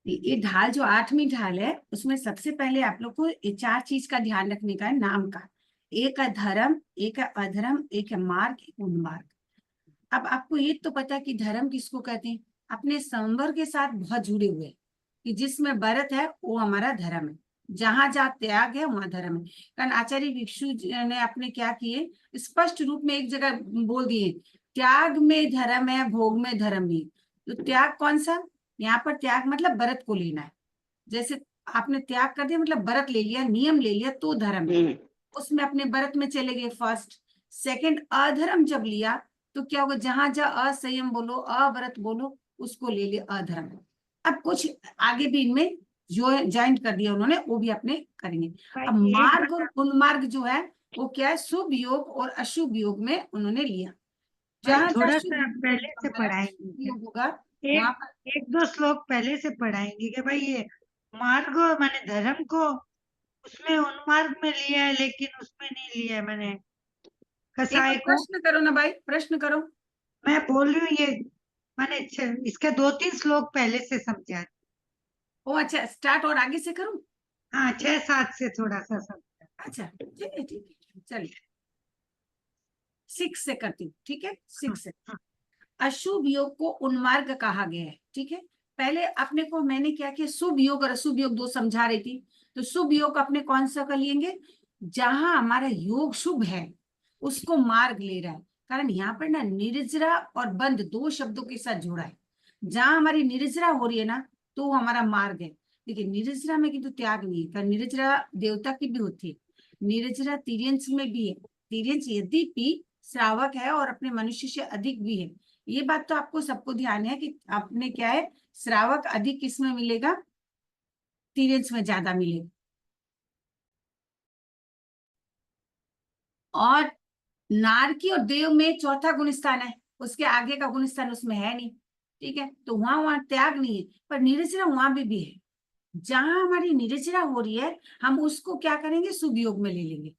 ये ढाल जो 8वीं ढाल है उसमें सबसे पहले आप लोग को ये 4 चीज का ध्यान रखने का है नाम का। एक है धर्म, एक है अधर्म, एक है मार्ग, एक उन्मार्ग। अब आपको ये तो पता है कि धर्म किसको कहते हैं, अपने संवर के साथ बहुत जुड़े हुए हैं, कि जिसमें व्रत है वो हमारा धर्म है, जहां जहाँ त्याग है वहां धर्म है। कारण आचार्य भिक्षु जी ने अपने क्या किए, स्पष्ट रूप में एक जगह बोल दिए, त्याग में धर्म है, भोग में धर्म नहीं। तो त्याग कौन सा, यहाँ पर त्याग मतलब व्रत को लेना है। जैसे आपने त्याग कर दिया मतलब व्रत ले लिया, नियम ले लिया, तो धर्म है। उसमें अपने व्रत में चले गए फर्स्ट। सेकंड अधर्म जब लिया तो क्या होगा, जहां जहां असंयम बोलो, अव्रत बोलो, उसको ले लिया अधर्म। अब कुछ आगे भी इनमें जो ज्वाइंट कर दिया उन्होंने, वो भी अपने करेंगे। भाई अब एक मार्ग और उन्मार्ग जो है वो क्या है, शुभ योग और अशुभ योग में उन्होंने लिया। भाई जहां जहां थोड़ा शुभ सा योग पहले से हमारा पढ़ाएंगे शुभ क्या? योग होगा वहां एक पर। एक दो श्लोक पहले से पढ़ाएंगे कि भाई ये मार्ग माने धर्म को उसमें उन्मार्ग में लिया है लेकिन उसमें नहीं लिया है मैंने एक कसाय बार को। प्रश्न करो ना भाई, प्रश्न करो। मैं बोल रही हूँ ये मैंने इसके दो तीन श्लोक पहले से समझा। ओ अच्छा, स्टार्ट और आगे से करूं। हाँ 6 7 से थोड़ा सा समझा। अच्छा ठीक है चलिए, 6 से करती हूँ, ठीक है, हाँ 6 से। हाँ अशुभ योग को उन्मार्ग कहा गया है, ठीक है। पहले अपने को मैंने क्या किया, शुभ योग और अशुभ योग दो समझा रही थी। तो शुभ योग अपने कौन सा कर लेंगे, जहां हमारा योग शुभ है उसको मार्ग ले रहा है। कारण यहाँ पर ना निर्जरा और बंध दो शब्दों के साथ जुड़ा है। जहां हमारी निर्जरा हो रही है ना, तो वो हमारा मार्ग है। देखिए निर्जरा में किंतु त्याग नहीं है, कारण निर्जरा देवता की भी होती है। निर्जरा तिर्यंश में भी है। तिर्यंश यद्यपि श्रावक है और अपने मनुष्य से अधिक भी है। ये बात तो आपको सबको ध्यान है कि आपने क्या है, श्रावक अधिक किसमें मिलेगा, तिर्यंश में ज्यादा मिलेगा। और नारकी और देव में चौथा गुण स्थान है, उसके आगे का गुण स्थान उसमें है नहीं, ठीक है। तो वहां त्याग नहीं है, पर निर्जरा वहां भी है। जहां हमारी निर्जरा हो रही है हम उसको क्या करेंगे, शुभ योग में ले लेंगे,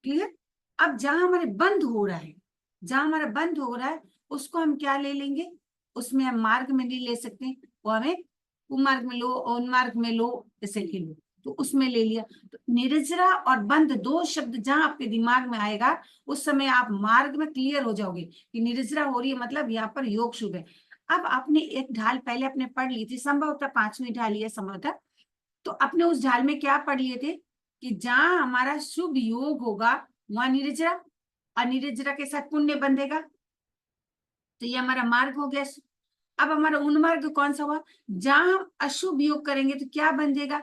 क्लियर। अब जहां हमारे बंद हो रहा है, जहां हमारा बंद हो रहा है उसको हम क्या ले लेंगे, उसमें हम मार्ग में नहीं ले सकते, वो हमें कुमार्ग में लो, उन्मार्ग में लो, ऐसे ले लो। तो उसमें ले लिया। तो निर्जरा और बंध दो शब्द जहां आपके दिमाग में आएगा उस समय आप मार्ग में क्लियर हो जाओगे कि निर्जरा हो रही है मतलब यहाँ पर योग शुभ है। अब आपने एक ढाल पहले अपने पढ़ ली थी, संभवतः 5वीं ढाल है संभवतः। तो अपने उस ढाल में क्या पढ़ लिए थे कि जहां हमारा शुभ योग होगा वहां निर्जरा, और निर्जरा के साथ पुण्य बंधेगा, तो ये हमारा मार्ग हो गया। अब हमारा उन्मार्ग कौन सा हुआ, जहां हम अशुभ योग करेंगे तो क्या बंधेगा,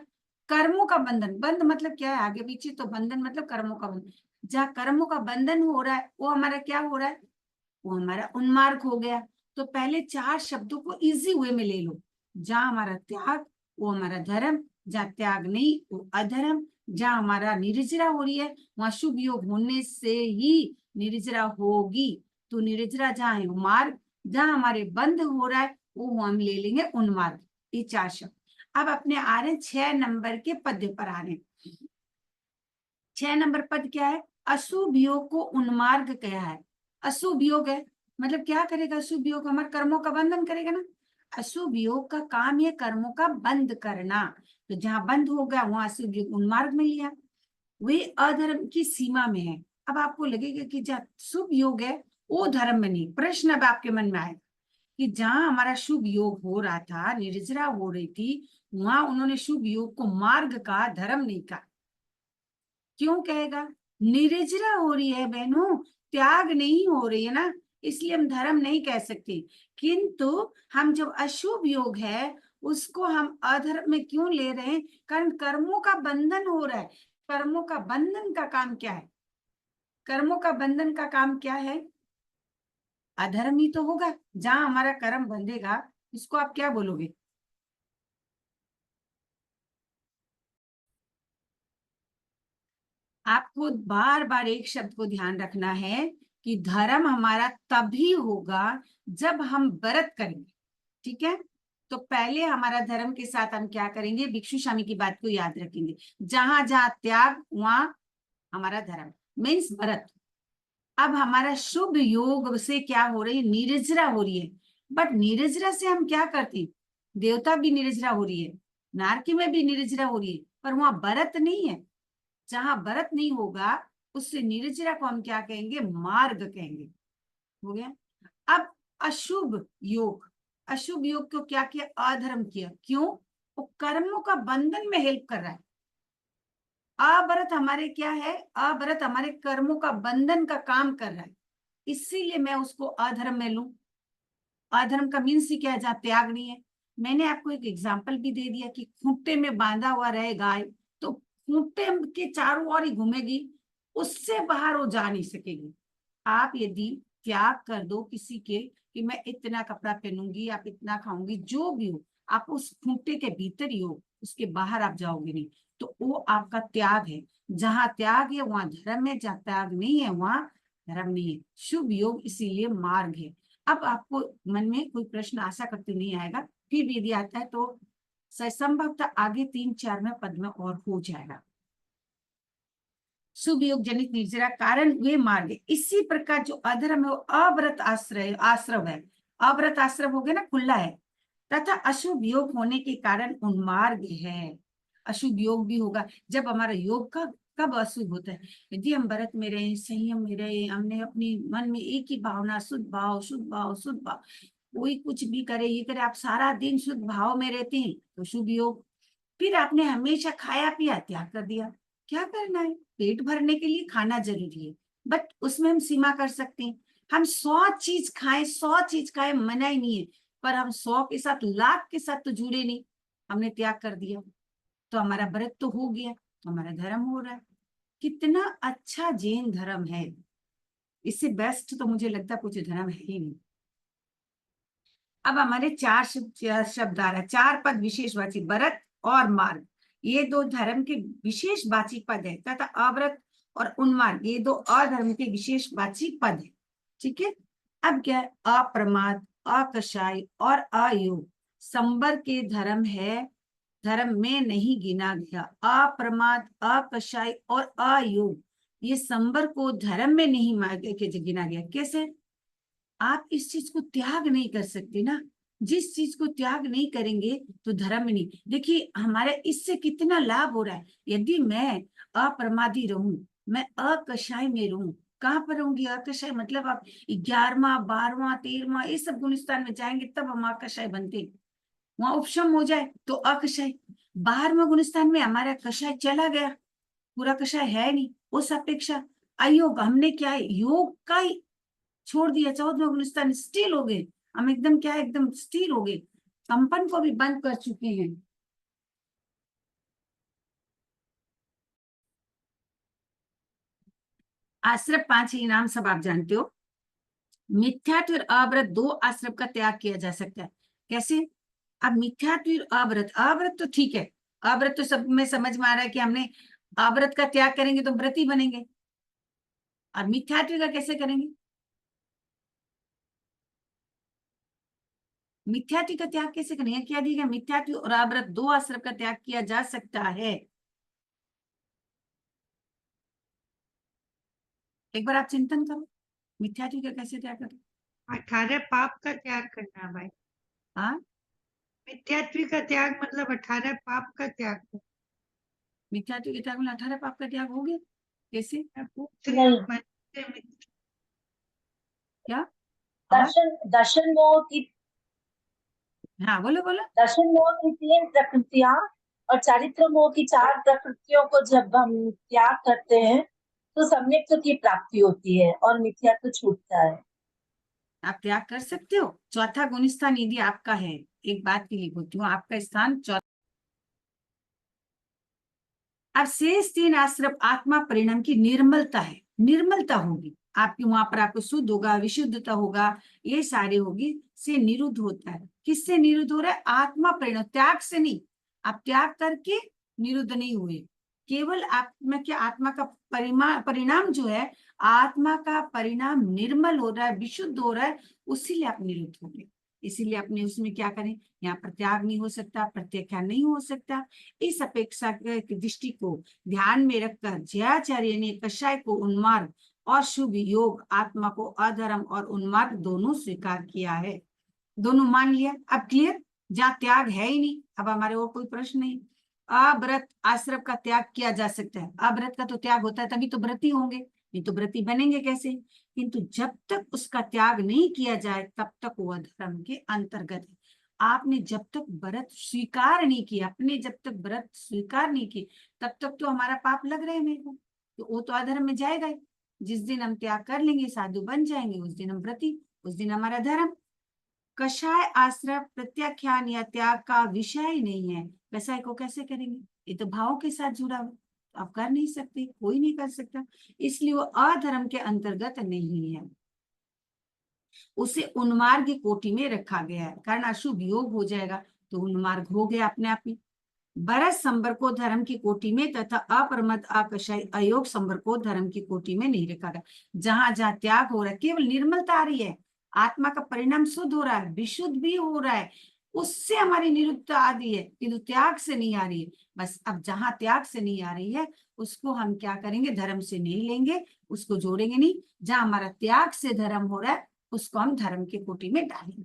कर्मों का बंधन। बंध मतलब क्या है, आगे पीछे, तो बंधन मतलब कर्मों का बंधन। जहां कर्मों का बंधन हो रहा है वो हमारा क्या हो रहा है, वो हमारा उन्मार्ग हो गया। तो पहले 4 शब्दों को इजी वे में ले लो। जहां हमारा त्याग वो हमारा धर्म, जहां त्याग नहीं वो अधर्म, जहां हमारा निर्जरा हो रही है वहां शुभ योग होने से ही निर्जरा होगी। तो निर्जरा जहां है वो मार्ग, जहां हमारे बंद हो रहा है वो हम ले लेंगे उन्मार्ग। ये 4 शब्द। अब अपने आ रहे हैं 6 नंबर के पद पर आ रहे हैं। 6 नंबर पद क्या है, अशुभ योग को उन्मार्ग कहा है। अशुभ योग है मतलब क्या करेगा, अशुभ योग हमारे कर्मों का बंधन करेगा ना। अशुभ योग का काम है कर्मों का बंद करना। तो जहां बंद हो गया वहां अशुभ योग उन्मार्ग में लिया, वे अधर्म की सीमा में है। अब आपको लगेगा कि जहाँ शुभ योग है वो धर्म में नहीं। प्रश्न अब आपके मन में आएगा कि जहां हमारा शुभ योग हो रहा था, निर्जरा हो रही थी, वहां उन्होंने शुभ योग को मार्ग का, धर्म नहीं कहा। क्यों कहेगा, निर्जरा हो रही है बहनों, त्याग नहीं हो रही है ना, इसलिए हम धर्म नहीं कह सकते। किंतु हम जब अशुभ योग है उसको हम अधर्म में क्यों ले रहे हैं, कारण कर्मों का बंधन हो रहा है। कर्मों का बंधन का काम क्या है, कर्मों का बंधन का काम क्या है, अधर्म ही तो होगा। जहां हमारा कर्म बंधेगा इसको आप क्या बोलोगे। आपको बार बार एक शब्द को ध्यान रखना है कि धर्म हमारा तभी होगा जब हम व्रत करेंगे, ठीक है। तो पहले हमारा धर्म के साथ हम क्या करेंगे, भिक्षु स्वामी की बात को याद रखेंगे। जहां जहां त्याग वहां हमारा धर्म मीन्स व्रत। अब हमारा शुभ योग से क्या हो रही है, निर्जरा हो रही है। बट निर्जरा से हम क्या करते हैं, देवता भी निर्जरा हो रही है, नारकी में भी निर्जरा हो रही है, पर वहां व्रत नहीं है। जहां व्रत नहीं होगा उससे निर्जरा को हम क्या कहेंगे, मार्ग कहेंगे। हो गया। अब अशुभ योग, अशुभ योग को क्या किया, अधर्म किया। क्यों? वो कर्मों का बंधन में हेल्प कर रहा है। अव्रत हमारे क्या है, अव्रत हमारे कर्मों का बंधन का काम कर रहा है, इसीलिए मैं उसको अधर्म में लूं। अधर्म का मीन्स ही क्या है, जहाँ त्याग नहीं है। मैंने आपको एक एग्जाम्पल भी दे दिया कि खूंटे में बांधा हुआ रहे गाय, तो खूंटे के चारों ओर ही घूमेगी, उससे बाहर वो जा नहीं सकेगी। आप यदि त्याग कर दो किसी के, कि मैं इतना कपड़ा पहनूंगी, आप इतना खाऊंगी, जो भी हो, आप उस खूंटे के भीतर ही हो, उसके बाहर आप जाओगे नहीं, तो वो आपका त्याग है। जहां त्याग है वहां धर्म है, जहां त्याग नहीं है वहां धर्म नहीं है। शुभ योग इसीलिए मार्ग है। अब आपको मन में कोई प्रश्न आशा करते नहीं आएगा, फिर भी यदि आता है तो संभवतः आगे 3-4 में पद में और हो जाएगा। शुभ योग जनित निर्जरा कारण वे मार्ग है। इसी प्रकार जो अधर्म है वो अव्रत आश्रय आश्रव है, अव्रत आश्रव हो गया ना, खुला है। तथा अशुभ योग होने के कारण उन्मार्ग है। अशुभ योग भी होगा जब हमारा योग का कब अशुभ होता है, यदि हम व्रत में रहे, संयम में रहे, हमने अपनी मन में एक ही भावना, शुद्ध भाव शुद्ध भाव शुद्ध भाव, कोई कुछ भी करे ये करे, आप सारा दिन शुद्ध भाव में रहते हैं तो शुभ योग। फिर आपने हमेशा खाया पिया त्याग कर दिया, क्या करना है, पेट भरने के लिए खाना जरूरी है, बट उसमें हम सीमा कर सकते हैं। हम 100 चीज खाएं, 100 चीज खाएं, मना ही नहीं है, पर हम 100 के साथ, लाख के साथ तो जुड़े नहीं, हमने त्याग कर दिया, तो हमारा व्रत तो हो गया, तो हमारा धर्म हो रहा है। कितना अच्छा जैन धर्म है, इससे बेस्ट तो मुझे लगता कुछ धर्म है ही नहीं। अब हमारे 4 शब्द आ रहा है, 4 पद विशेषवाची, व्रत और मार्ग, ये 2 धर्म के विशेषवाची पद है, तथा अव्रत और उन्मार्ग ये 2 अधर्म के विशेषवाची पद है। ठीक है। अब क्या है, अप्रमाद, अकषाय और अयोग संबर के धर्म है, धर्म में नहीं गिना गया। अप्रमाद, अकषाय और अयोग ये संबर को धर्म में नहीं गिना गया। कैसे? आप इस चीज को त्याग नहीं कर सकते ना, जिस चीज को त्याग नहीं करेंगे तो धर्म नहीं। देखिए हमारे इससे कितना लाभ हो रहा है, यदि मैं अप्रमादी रहूं, मैं अकषाय में रहूं, कहाँ पर रहूंगी अकषाय, मतलब आप 11वां 12वां 13वां ये सब गुलिस्तान में जाएंगे तब हम अकषाय बनते, वहां उपशम हो जाए तो अकषाय। 12वां गुलिस्तान में हमारा कषाय चला गया, पूरा कषाय है नहीं, उस अपेक्षा अयोग, हमने क्या है, योग का ही छोड़ दिया, 14वां गुलिस्तान स्टील हो गए, हम एकदम क्या है, एकदम स्टील हो गए, कंपन को भी बंद कर चुके हैं। आश्रम 5 ही नाम सब आप जानते हो। मिथ्यात्व और अव्रत 2 आश्रम का त्याग किया जा सकता है। कैसे? अब मिथ्यात्व और अव्रत, अव्रत तो ठीक है, अव्रत तो सब में समझ में आ रहा है कि हमने अव्रत का त्याग करेंगे तो व्रती बनेंगे, और मिथ्यात्व का कैसे करेंगे? मिथ्यात्व का त्याग कैसे करेंगे, क्या दिया गया, मिथ्यात्व और अव्रत 2 आश्रम का त्याग किया जा सकता है। एक बार आप चिंतन करो, मिथ्यात्व का कैसे त्याग करें। 18 पाप का त्याग करना है भाई। हाँ, मिथ्यात्व का त्याग मतलब 18 पाप का त्याग करना। मिथ्यात्व के त्याग में 18 पाप का त्याग हो गया, कैसे, मैं पूछ रही हूँ नहीं, क्या आवाज? दर्शन मोह की हाँ बोलो बोलो। दर्शन मोह की 3 प्रकृतियां और चारित्र मोह की 4 प्रकृतियों को जब हम त्याग करते हैं तो सम्यक्त्व की प्राप्ति होती है और मिथ्यात्व छूटता है। आप त्याग कर सकते हो, चौथा गुण स्थान यदि आपका है, एक बात के लिए बोलती हूँ, आपका स्थान चौथा। अब शेष 3 आश्रम आत्मा परिणाम की निर्मलता है, निर्मलता होगी आपकी, वहां पर आपको शुद्ध होगा, विशुद्धता होगा, ये सारे होगी, से निरुद्ध होता है। किससे निरुद्ध हो रहा है? आत्मा परिणाम, त्याग से नहीं। आप त्याग करके निरुद्ध नहीं हुए, केवल आप में क्या, आत्मा का परिणाम जो है, आत्मा का परिणाम निर्मल हो रहा है, विशुद्ध हो रहा है, उसीलिए आप निरुद्ध हो गए। इसीलिए अपने उसमें क्या करें, यहाँ पर त्याग नहीं हो सकता, प्रत्याख्यान नहीं हो सकता। इस अपेक्षा की दृष्टि को ध्यान में रखकर जयाचार्य ने कषाय को उन्मार्ग और शुभ योग आत्मा को अधर्म और उन्मार्ग दोनों स्वीकार किया है, दोनों मान लिया। अब क्लियर? जहाँ त्याग है ही नहीं, अब हमारे और कोई प्रश्न नहीं। अव्रत आश्रम का त्याग किया जा सकता है, अव्रत का तो त्याग होता है तभी तो व्रती होंगे, नहीं तो व्रती बनेंगे कैसे। किंतु जब तक उसका त्याग नहीं किया जाए तब तक वह धर्म के अंतर्गत है। आपने जब तक व्रत स्वीकार नहीं किया, अपने जब तक व्रत स्वीकार नहीं किए तब तक तो हमारा पाप लग रहा है मेरे को, तो वो तो अधर्म में जाएगा ही। जिस दिन हम त्याग कर लेंगे, साधु बन जाएंगे, उस दिन हम व्रती, उस दिन हमारा धर्म। कषाय आश्रय प्रत्याख्यान या त्याग का विषय ही नहीं है, कषाय को कैसे करेंगे, ये तो भावों के साथ जुड़ा हुआ, तो आप कर नहीं सकते, कोई नहीं कर सकता, इसलिए वो अधर्म के अंतर्गत नहीं है, उसे उन्मार्ग कोटि में रखा गया है। कारण अशुभ योग हो जाएगा तो उन्मार्ग हो गया अपने आप ही। बरस संबर को धर्म की कोटि में तथा अपरमत आकषाई अयोग संबर को धर्म की कोटि में नहीं रखा गया। जहां जहां त्याग हो रहा है, केवल निर्मलता आ रही है, आत्मा का परिणाम शुद्ध हो रहा है, विशुद्ध भी हो रहा है, उससे हमारी निरुद्धता आ रही है, किंतु त्याग से नहीं आ रही है। बस अब जहां त्याग से नहीं आ रही है उसको हम क्या करेंगे, धर्म से नहीं लेंगे, उसको जोड़ेंगे नहीं। जहां हमारा त्याग से धर्म हो रहा है उसको हम धर्म की कोटि में डालेंगे।